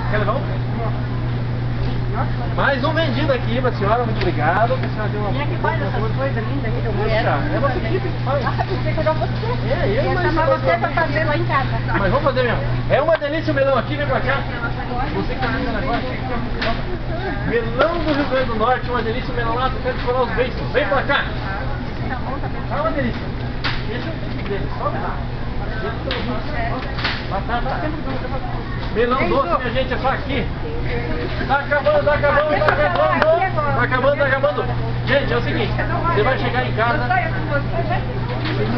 Quer levar um? Mais um vendido aqui pra senhora, muito obrigado. A senhora deu uma... Quem é que faz essas coisas lindas aqui que eu quero? É nossa equipe que faz. Ah, pensei que era você. É, eu ia chamar você pra fazer lá em casa. Mas vamos fazer mesmo. É uma delícia o melão aqui, vem pra cá. Você que tá vendo agora, melão do Rio Grande do Norte, uma delícia o melão lá, tu quer decorar os beiços. Vem pra cá. É uma delícia. Esse é o tipo dele, só lá. Batata. Melão doce, minha gente, é só aqui. Tá acabando, tá acabando, tá acabando. Tá acabando, tá acabando. Gente, é o seguinte, você vai chegar em casa,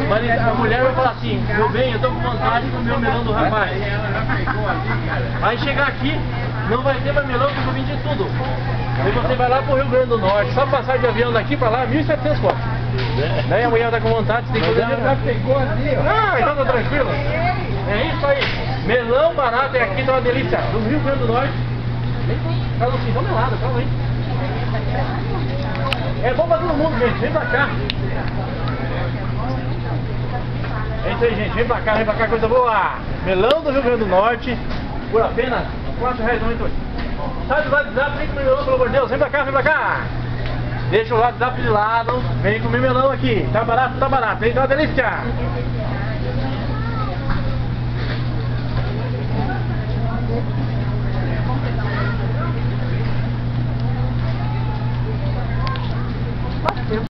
mas a mulher vai falar assim, meu bem, eu tô com vontade de comer o melão do rapaz. Aí chegar aqui, não vai ter mais melão porque eu vendi tudo. Aí você vai lá pro Rio Grande do Norte, só passar de avião daqui pra lá, 1.700 contos. Daí a mulher tá com vontade, você tem que comer. Já pegou ali, ó. Ah, então tá tranquilo. É isso aí. Melão barato é aqui, tá uma delícia. Do Rio Grande do Norte. Calma assim, dá uma melada, calma aí. É bom pra todo mundo, gente. Vem pra cá. É isso aí, gente. Vem pra cá, coisa boa. Melão do Rio Grande do Norte. Por apenas R$4,98. Sai do WhatsApp, vem comer melão, pelo amor de Deus. Vem pra cá, vem pra cá. Deixa o WhatsApp de lado. Vem comer melão aqui. Tá barato, vem, tá uma delícia.